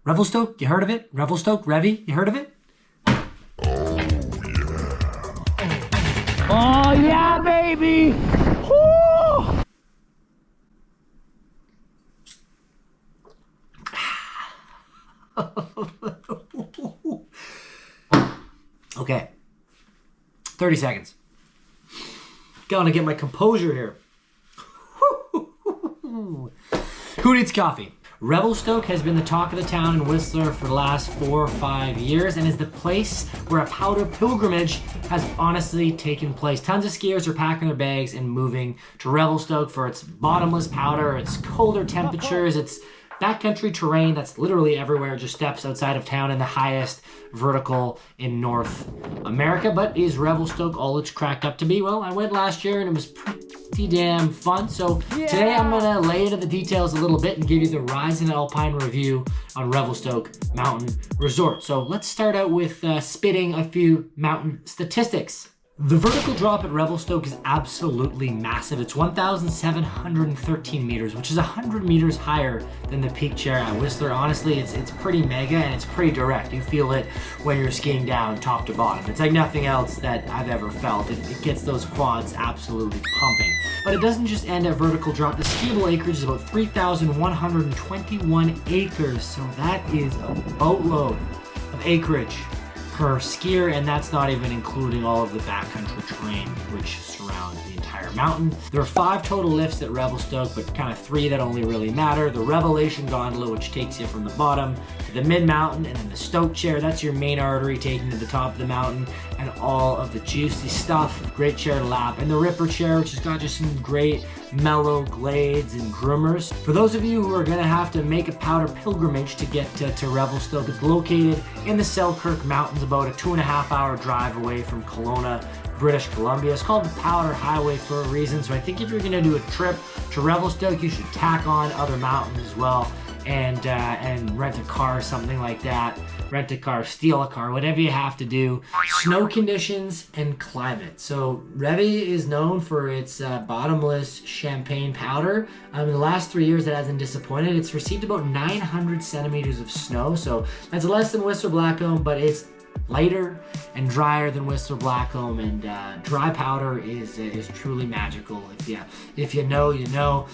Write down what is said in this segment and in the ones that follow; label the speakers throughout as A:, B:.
A: Revelstoke, you heard of it? Revelstoke, Revy, you heard of it?
B: Oh yeah, baby! Woo!
A: Okay, 30 seconds. Gotta get my composure here. Who needs coffee? Revelstoke has been the talk of the town in Whistler for the last 4 or 5 years and is the place where a powder pilgrimage has honestly taken place. Tons of skiers are packing their bags and moving to Revelstoke for its bottomless powder, its colder temperatures, its backcountry terrain that's literally everywhere, just steps outside of town, and the highest vertical in North America. But is Revelstoke all it's cracked up to be? Well, I went last year and it was pretty damn fun. So today I'm gonna lay into the details a little bit and give you the Rise and Alpine review on Revelstoke Mountain Resort. So let's start out with spitting a few mountain statistics. The vertical drop at Revelstoke is absolutely massive. It's 1,713 meters, which is 100 meters higher than the peak chair at Whistler. Honestly, it's pretty mega and it's pretty direct. You feel it when you're skiing down top to bottom. It's like nothing else that I've ever felt. It gets those quads absolutely pumping. But it doesn't just end at vertical drop. The skiable acreage is about 3,121 acres. So that is a boatload of acreage per skier, and that's not even including all of the backcountry terrain which surrounds the entire mountain. There are 5 total lifts at Revelstoke, but kind of 3 that only really matter. The Revelation Gondola, which takes you from the bottom to the mid-mountain, and then the Stoke Chair, that's your main artery taking to the top of the mountain, and all of the juicy stuff, great chair to lap, and the Ripper Chair, which has got just some great mellow glades and groomers. For those of you who are gonna have to make a powder pilgrimage to get to Revelstoke, it's located in the Selkirk Mountains, about a 2.5-hour drive away from Kelowna, British Columbia. It's called the Powder Highway for a reason, so I think if you're gonna do a trip to Revelstoke, you should tack on other mountains as well, and rent a car or something like that. Rent a car, steal a car, whatever you have to do. Snow conditions and climate. So Revy is known for its bottomless champagne powder. In the last 3 years, it hasn't disappointed. It's received about 900 centimeters of snow, so that's less than Whistler Blackcomb, but it's lighter and drier than Whistler Blackcomb, and dry powder is truly magical. If you know, you know.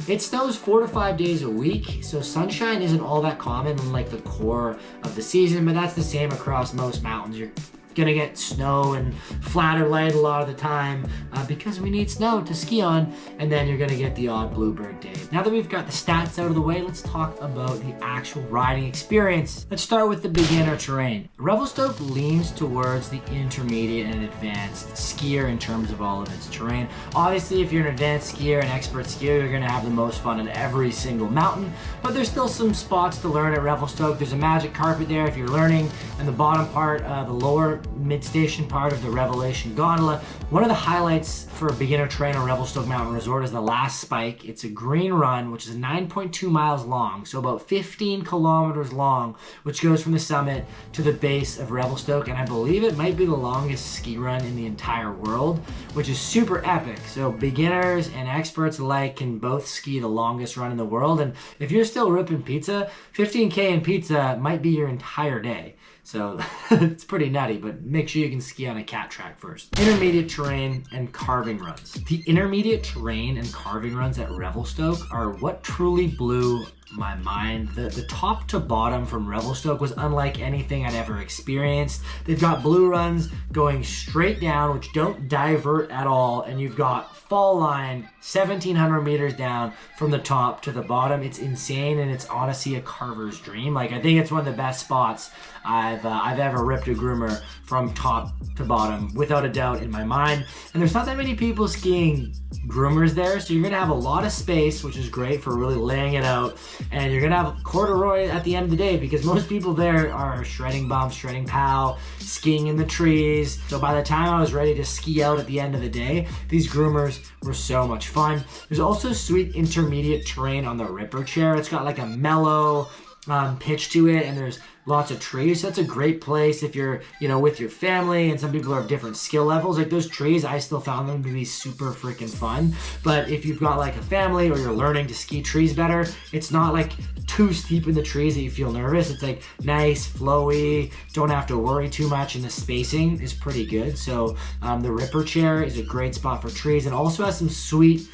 A: It snows 4 to 5 days a week, so sunshine isn't all that common in like the core of the season, but that's the same across most mountains. You're gonna get snow and flat or light a lot of the time because we need snow to ski on, and then you're gonna get the odd bluebird day. Now that we've got the stats out of the way, let's talk about the actual riding experience. Let's start with the beginner terrain. Revelstoke leans towards the intermediate and advanced skier in terms of all of its terrain. Obviously, if you're an advanced skier, an expert skier, you're gonna have the most fun on every single mountain, but there's still some spots to learn at Revelstoke. There's a magic carpet there if you're learning, and the bottom part, the lower mid-station part of the Revelation Gondola. One of the highlights for a beginner terrain on Revelstoke Mountain Resort is the last spike. It's a green run, which is 9.2 miles long, so about 15 kilometers long, which goes from the summit to the base of Revelstoke, and I believe it might be the longest ski run in the entire world, which is super epic. So beginners and experts alike can both ski the longest run in the world, and if you're still ripping pizza, 15K in pizza might be your entire day. So it's pretty nutty, but make sure you can ski on a cat track first. Intermediate terrain and carving runs. The intermediate terrain and carving runs at Revelstoke are what truly blew my mind. The top to bottom from Revelstoke was unlike anything I'd ever experienced. They've got blue runs going straight down, which don't divert at all, and you've got fall line 1,700 meters down from the top to the bottom. It's insane, and it's honestly a carver's dream. Like, I think it's one of the best spots I've ever ripped a groomer from top to bottom, without a doubt in my mind. And there's not that many people skiing groomers there, so you're gonna have a lot of space, which is great for really laying it out, and you're gonna have corduroy at the end of the day, because most people there are shredding bumps, shredding pow, skiing in the trees. So by the time I was ready to ski out at the end of the day, these groomers were so much fun. There's also sweet intermediate terrain on the Ripper Chair. It's got like a mellow pitch to it, and there's lots of trees. So that's a great place if you're, with your family, and some people have different skill levels. Like those trees, I still found them to be super freaking fun. But if you've got like a family or you're learning to ski trees better, it's not like too steep in the trees that you feel nervous. It's like nice, flowy, don't have to worry too much, and the spacing is pretty good. So the Ripper chair is a great spot for trees, and also has some sweet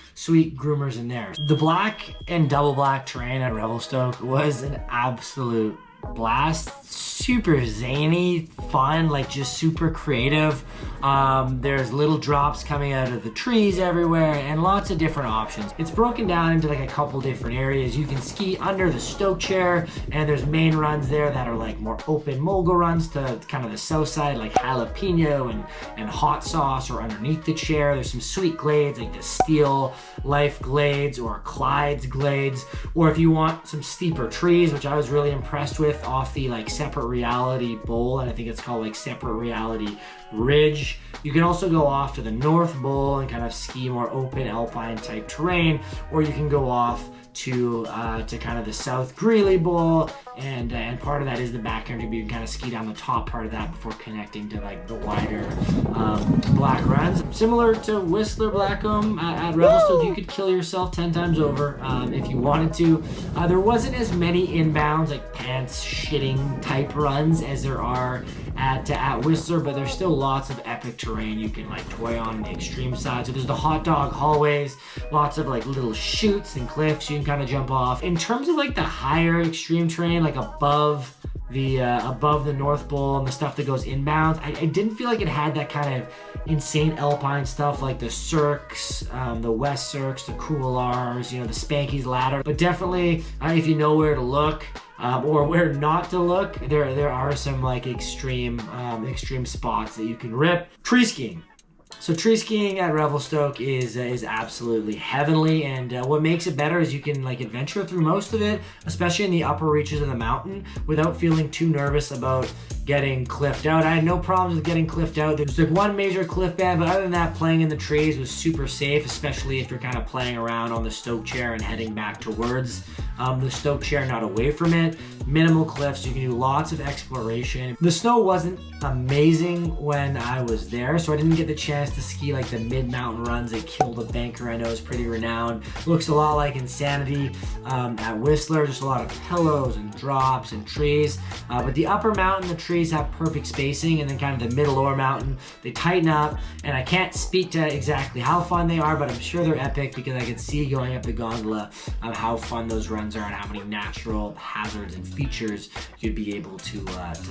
A: groomers in there. The black and double black terrain at Revelstoke was an absolute blast. Super zany, fun, like just super creative. There's little drops coming out of the trees everywhere, and lots of different options. It's broken down into like a couple different areas. You can ski under the Stoke chair, and there's main runs there that are like more open mogul runs to kind of the south side, like jalapeno and hot sauce, or underneath the chair. There's some sweet glades like the Steel Life glades or Clyde's glades, or if you want some steeper trees, which I was really impressed with, off the like Separate Reality Bowl, and I think it's called like Separate Reality Ridge. You can also go off to the North Bowl and kind of ski more open alpine type terrain, or you can go off to kind of the South Greeley Bowl, and part of that is the backcountry, but you can kind of ski down the top part of that before connecting to like the wider black runs. Similar to Whistler Blackcomb at Revelstoke, you could kill yourself 10 times over if you wanted to. There wasn't as many inbounds, like pants shitting type runs as there are at Whistler, but there's still lots of epic terrain you can like toy on the extreme side. So there's the hot dog hallways, lots of like little chutes and cliffs you can kind of jump off. In terms of like the higher extreme terrain, like above the North Bowl and the stuff that goes inbounds, I didn't feel like it had that kind of insane alpine stuff like the Cirques, the West Cirques, the Couloirs, the Spanky's Ladder. But definitely, if you know where to look, or where not to look, there are some like extreme spots that you can rip. Tree skiing. So tree skiing at Revelstoke is absolutely heavenly, and what makes it better is you can like adventure through most of it, especially in the upper reaches of the mountain, without feeling too nervous about getting cliffed out. I had no problems with getting cliffed out. There's like one major cliff band, but other than that, playing in the trees was super safe, especially if you're kind of playing around on the Stoke chair and heading back towards the Stoke chair, not away from it. Minimal cliffs, you can do lots of exploration. The snow wasn't amazing when I was there, so I didn't get the chance to ski like the mid-mountain runs at Kill the Banker. I know is pretty renowned. Looks a lot like Insanity at Whistler, just a lot of pillows and drops and trees. But the upper mountain, the trees have perfect spacing, and then kind of the middle lower mountain, they tighten up, and I can't speak to exactly how fun they are, but I'm sure they're epic because I could see going up the gondola how fun those runs are and how many natural hazards and features you'd be able to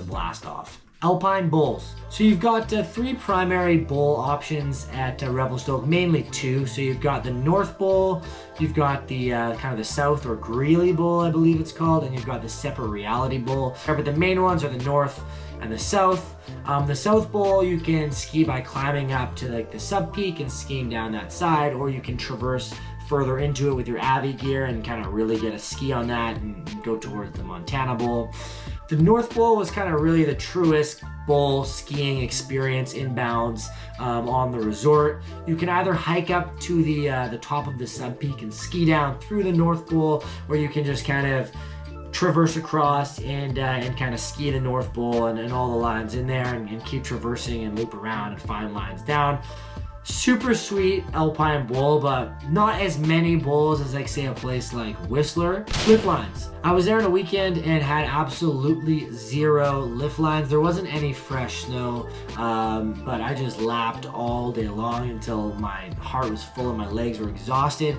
A: blast off. Alpine Bowls. So you've got 3 primary bowl options at Revelstoke, mainly 2. So you've got the North Bowl, you've got the kind of the South or Greeley Bowl, I believe it's called, and you've got the Separate Reality Bowl. But the main ones are the North and the South. The South Bowl, you can ski by climbing up to like the sub peak and skiing down that side, or you can traverse further into it with your Avi gear and kind of really get a ski on that and go towards the Montana Bowl. The North Bowl was kind of really the truest bowl skiing experience inbounds on the resort. You can either hike up to the top of the sub peak and ski down through the North Bowl, or you can just kind of traverse across and kind of ski the North Bowl and all the lines in there and keep traversing and loop around and find lines down. Super sweet alpine bowl, but not as many bowls as like say a place like Whistler. Lift lines. I was there on a weekend and had absolutely 0 lift lines. There wasn't any fresh snow, but I just lapped all day long until my heart was full and my legs were exhausted.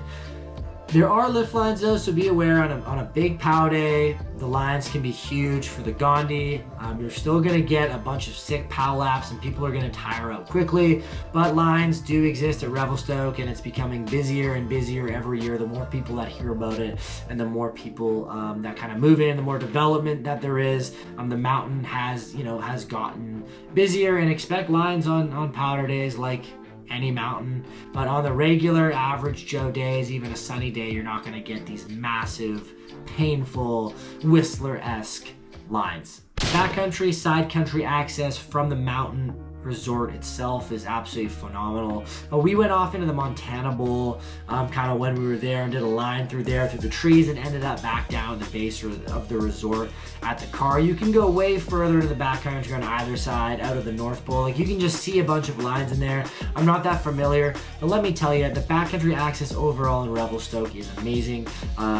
A: There are lift lines though, so be aware on a big POW day, the lines can be huge for the Gondi. You're still gonna get a bunch of sick POW laps and people are gonna tire out quickly, but lines do exist at Revelstoke and it's becoming busier and busier every year. The more people that hear about it and the more people that kind of move in, the more development that there is. The mountain has gotten busier, and expect lines on powder days like any mountain, but on the regular average Joe days, even a sunny day, you're not going to get these massive, painful, Whistler-esque lines. Backcountry, side country access from the mountain resort itself is absolutely phenomenal. We went off into the Montana Bowl kind of when we were there and did a line through there through the trees and ended up back down the base of the resort at the car. You can go way further to the backcountry on either side out of the North Bowl. Like, you can just see a bunch of lines in there. I'm not that familiar, but let me tell you, the backcountry access overall in Revelstoke is amazing.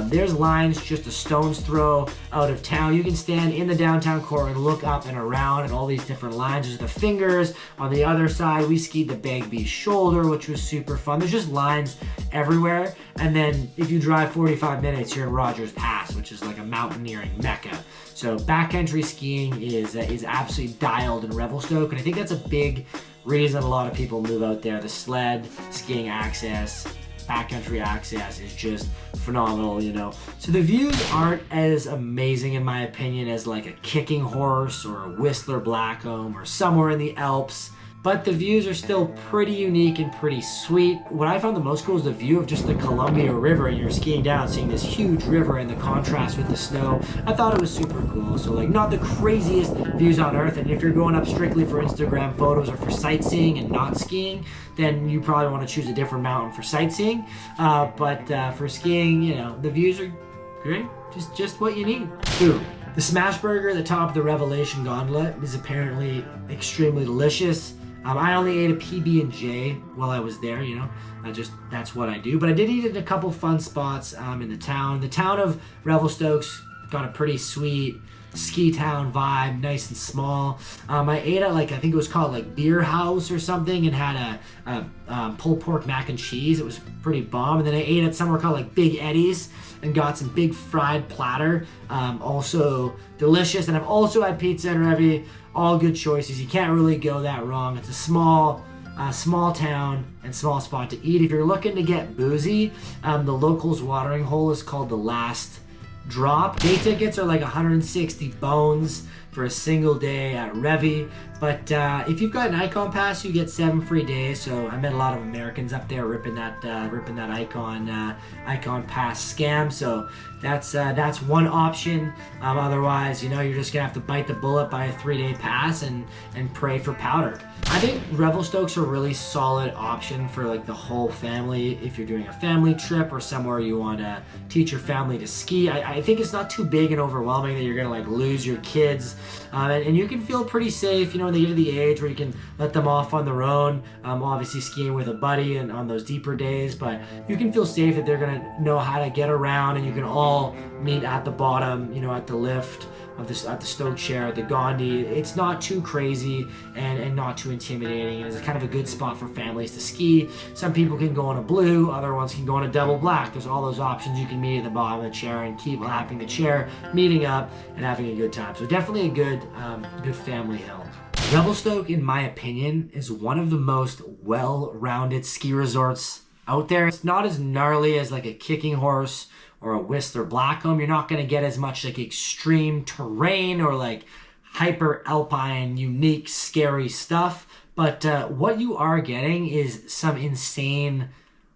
A: There's lines just a stone's throw out of town. You can stand in the downtown core and look up and around at all these different lines. There's the fingers. On the other side, we skied the Bagby Shoulder, which was super fun. There's just lines everywhere. And then if you drive 45 minutes, you're in Rogers Pass, which is like a mountaineering mecca. So backcountry skiing is absolutely dialed in Revelstoke, and I think that's a big reason a lot of people move out there. The sled skiing access, backcountry access is just phenomenal, you know. So the views aren't as amazing in my opinion as like a Kicking Horse or a Whistler Blackcomb or somewhere in the Alps, but the views are still pretty unique and pretty sweet. What I found the most cool is the view of just the Columbia River, and you're skiing down, seeing this huge river and the contrast with the snow. I thought it was super cool. So like, not the craziest views on earth, and if you're going up strictly for Instagram photos or for sightseeing and not skiing, then you probably want to choose a different mountain for sightseeing. But for skiing, you know, the views are great. Just what you need. Food. The smash burger at the top of the Revelstoke Gondola is apparently extremely delicious. I only ate a PB&J while I was there, you know, that's what I do. But I did eat at a couple fun spots in the town. The town of Revelstoke's got a pretty sweet ski town vibe, nice and small. I ate at like, I think it was called like Beer House or something, and had a pulled pork mac and cheese. It was pretty bomb. And then I ate at somewhere called like Big Eddie's and got some big fried platter, also delicious. And I've also had pizza and Revy. All good choices. You can't really go that wrong. It's a small town and small spot to eat. If you're looking to get boozy, the locals watering hole is called The Last Drop. Day tickets are like 160 bones for a single day at Revy. But if you've got an Icon Pass, you get 7 free days. So I met a lot of Americans up there ripping that Icon Pass scam. So that's one option. Otherwise, you know, you're just gonna have to bite the bullet, buy a 3-day pass, and pray for powder. I think Revelstoke's a really solid option for like the whole family. If you're doing a family trip or somewhere you want to teach your family to ski, I think it's not too big and overwhelming that you're gonna like lose your kids, and you can feel pretty safe, you know, when they get to the age where you can let them off on their own. Obviously skiing with a buddy and on those deeper days, but you can feel safe that they're gonna know how to get around, and you can all meet at the bottom, you know, at the lift of this, at the Stoke Chair, at the Gondi. It's not too crazy and not too intimidating. It's kind of a good spot for families to ski. Some people can go on a blue, other ones can go on a double black. There's all those options. You can meet at the bottom of the chair and keep lapping the chair, meeting up and having a good time. So definitely a good family hill. Revelstoke, in my opinion, is one of the most well-rounded ski resorts out there. It's not as gnarly as like a Kicking Horse or a Whistler Blackcomb. You're not going to get as much like extreme terrain or like hyper alpine, unique, scary stuff. But what you are getting is some insane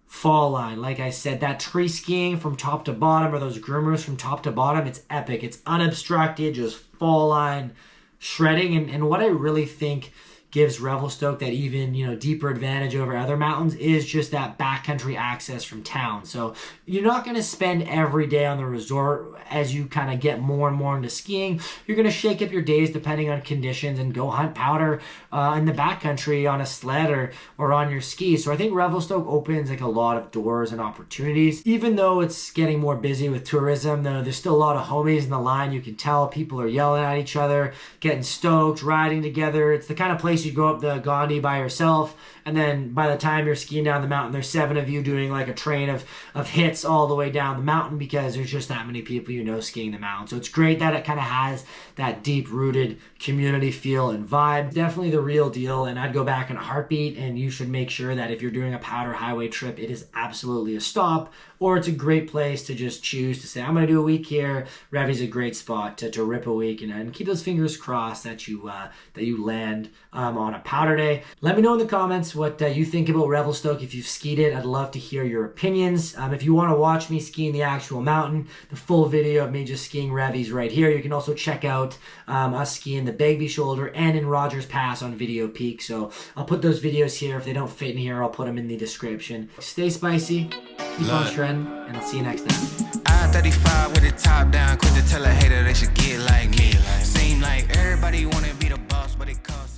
A: fall line. Like I said, that tree skiing from top to bottom, or those groomers from top to bottom, it's epic. It's unobstructed, just fall line shredding. And what I really think gives Revelstoke that even, you know, deeper advantage over other mountains is just that backcountry access from town. So you're not going to spend every day on the resort. As you kind of get more and more into skiing, you're going to shake up your days depending on conditions and go hunt powder in the backcountry on a sled or on your skis. So I think Revelstoke opens like a lot of doors and opportunities. Even though it's getting more busy with tourism, though, there's still a lot of homies in the line. You can tell people are yelling at each other, getting stoked, riding together. It's the kind of place you go up the Gondi by yourself, and then by the time you're skiing down the mountain, there's 7 of you doing like a train of hits all the way down the mountain, because there's just that many people you know skiing the mountain. So it's great that it kind of has that deep-rooted community feel and vibe. Definitely the real deal, and I'd go back in a heartbeat. And you should make sure that if you're doing a powder highway trip, it is absolutely a stop, or it's a great place to just choose to say, I'm going to do a week here. Revy's a great spot to rip a week, and keep those fingers crossed that you land on a powder day. Let me know in the comments what you think about Revelstoke. If you've skied it, I'd love to hear your opinions. If you want to watch me skiing the actual mountain, the full video of me just skiing Revy's right here. You can also check out us skiing the Bagby Shoulder and in Rogers Pass on Video Peak. So I'll put those videos here. If they don't fit in here, I'll put them in the description. Stay spicy, keep on shredding, and I'll see you next time.
C: I-35 with the top down, quick to tell a hater they should get like me. Seem like everybody wanna be the boss, but it costs.